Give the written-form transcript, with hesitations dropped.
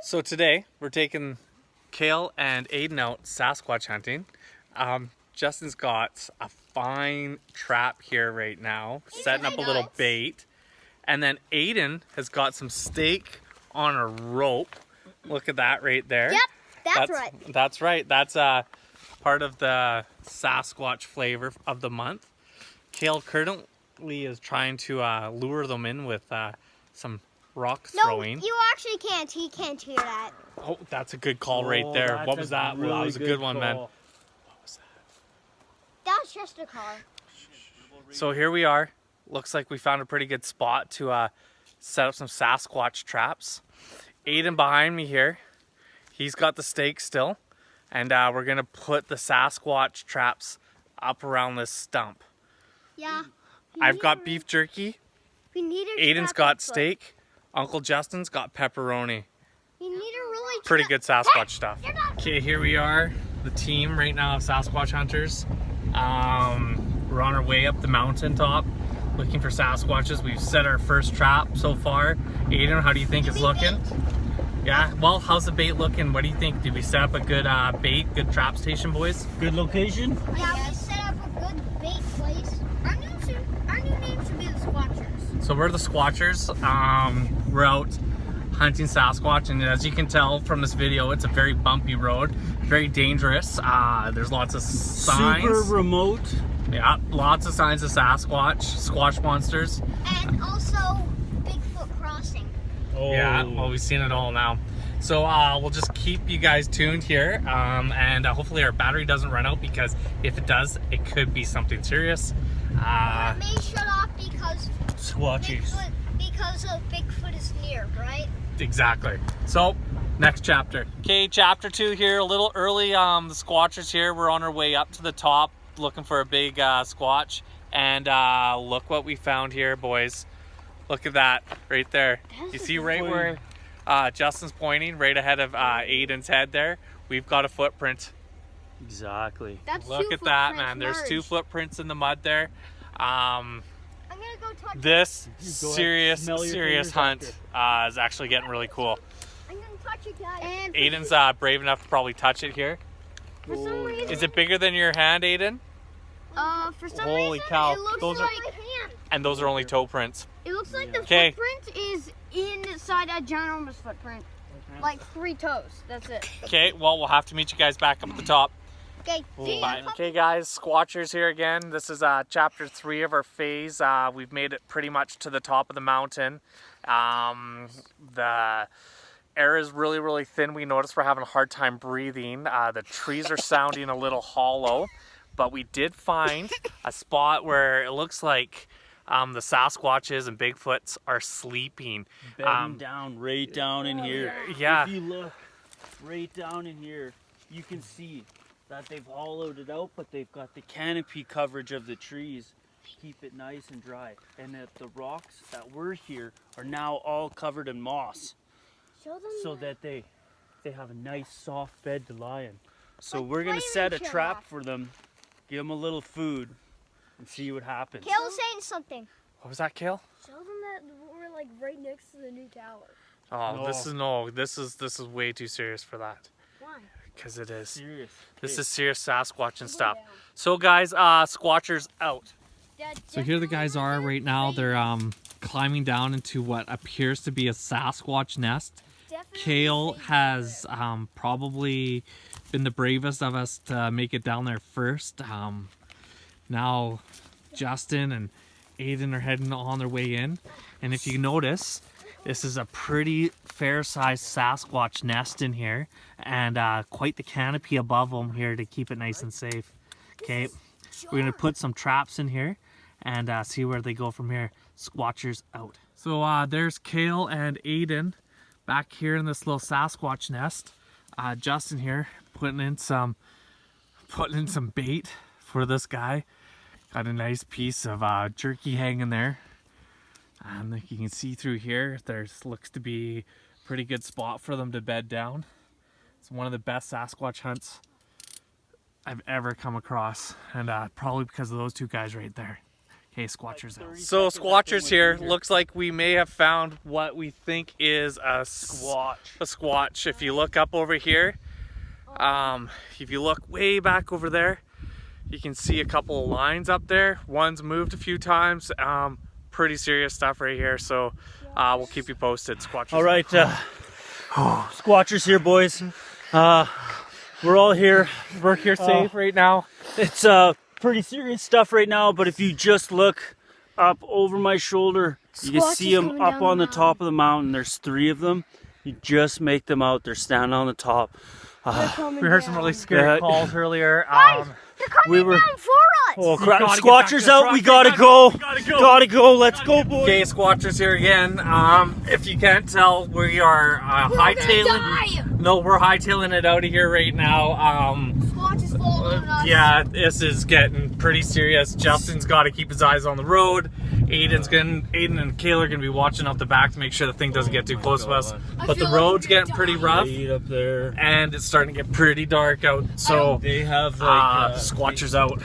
So today we're taking Kale and Aiden out Sasquatch hunting. Justin's got a fine trap here right now, setting up a little bait. And then Aiden has got some steak on a rope. Look at that right there. Yep, that's right. That's right. That's part of the Sasquatch flavor of the month. Kale currently is trying to lure them in with some rock throwing. No, you actually can't. He can't hear that. Oh, that's a good call right there. What was that? Well, that was a good one, man. What was that? That was just a car. So here we are. Looks like we found a pretty good spot to set up some Sasquatch traps. Aiden behind me here, he's got the steak still. And we're going to put the Sasquatch traps up around this stump. Yeah. I've got beef jerky. Aiden's got steak. Uncle Justin's got pepperoni. You need a really pretty good Sasquatch stuff. Okay, here we are, the team right now of Sasquatch hunters. We're on our way up the mountaintop looking for Sasquatches. We've set our first trap so far. Aiden, how do you think it's looking? Yeah, well, how's the bait looking? What do you think? Did we set up a good bait, good trap station, boys? Good location? Yeah, we set up a good bait place. Our new name should be the Squatchers. So we're the Squatchers. We're out hunting Sasquatch, and as you can tell from this video, it's a very bumpy road, very dangerous. There's lots of signs. Super remote. Yeah, lots of signs of Sasquatch, squash monsters. And also Bigfoot crossing. Oh. Yeah, well, we've seen it all now. So we'll just keep you guys tuned here, and hopefully our battery doesn't run out, because if it does, it could be something serious. It may shut off because Squatchies. Bigfoot is near, right? Exactly. So, next chapter. Okay, chapter 2 here, a little early. The Squatchers here, we're on our way up to the top looking for a big Squatch. And look what we found here, boys. Look at that right there. You see right where Justin's pointing, right ahead of Aiden's head there? We've got a footprint. Exactly. That's Look at that, man. There's 2 footprints in the mud there. I'm gonna go touch This Go serious fingers hunt after. is actually getting really cool. I'm gonna touch it, guys. And Aiden's brave enough to probably touch it here. for some reason, Is it bigger than your hand, Aiden? for some Holy reason, cow. it looks Those are- like my hand. And those are only toe prints. It looks like the 'Kay. footprint is inside a ginormous footprint. Like 3 toes. That's it. Okay, well, we'll have to meet you guys back up at the top. Okay. Bye. Okay, guys, Squatchers here again. This is chapter 3 of our phase. We've made it pretty much to the top of the mountain. The air is really, really thin. We notice we're having a hard time breathing. The trees are sounding a little hollow, but we did find a spot where it looks like the Sasquatches and Bigfoots are sleeping. Bedding down, right down in here. Yeah. If you look right down in here, you can see that they've hollowed it out, but they've got the canopy coverage of the trees to keep it nice and dry. And that the rocks that were here are now all covered in moss, Show them so that they have a nice soft bed to lie in. So Like we're gonna play set a and chill trap off. for them, give them a little food, and see what happens. Kale's saying something. What was that, Kale? Show them that we're like right next to the new tower. Oh, this is way too serious for that. Why? Because it is. Serious. This Hey. is serious Sasquatch and stuff. down. So guys, Squatchers out. Dad, So here the guys are right now. They're climbing down into what appears to be a Sasquatch nest. Kale has probably been the bravest of us to make it down there first. Now Justin and Aiden are heading on their way in. And if you notice, this is a pretty fair-sized Sasquatch nest in here, and quite the canopy above them here to keep it nice and safe. Okay, we're gonna put some traps in here and see where they go from here. Squatchers out. So there's Kale and Aiden back here in this little Sasquatch nest. Justin here putting in some bait for this guy. Got a nice piece of jerky hanging there. And like you can see through here, there's looks to be a pretty good spot for them to bed down. It's one of the best Sasquatch hunts I've ever come across, and probably because of those 2 guys right there. Hey, Squatchers. Like 30 So seconds Squatchers after here. we went Looks like we may have found what we think is a Squatch. A squatch. If you look up over here, if you look way back over there, you can see a couple of lines up there. One's moved a few times. Pretty serious stuff right here. So we'll keep you posted. Squatchers. All right, Squatchers here, boys. We're all here. We're here safe right now. It's pretty serious stuff right now, but if you just look up over my shoulder, you can see them coming up down on the the top of the mountain. There's 3 of them. You just make them out. They're standing on the top. We heard some really scary calls earlier. They're coming We were- down for us. Oh crap! gotta get Squatchers back to out. the We truck. gotta go. go. Gotta go. Let's go, boys. Okay, Squatchers here again. If you can't tell, we are hightailing. No, we're hightailing it out of here right now. Squatch is following us. Yeah, this is getting pretty serious. Justin's got to keep his eyes on the road. Aiden and Kayla are gonna be watching out the back to make sure the thing doesn't get too close to us. But the feel like road's we're gonna getting pretty rough, Up there. and it's starting to get pretty dark out. So They have like Squatchers out.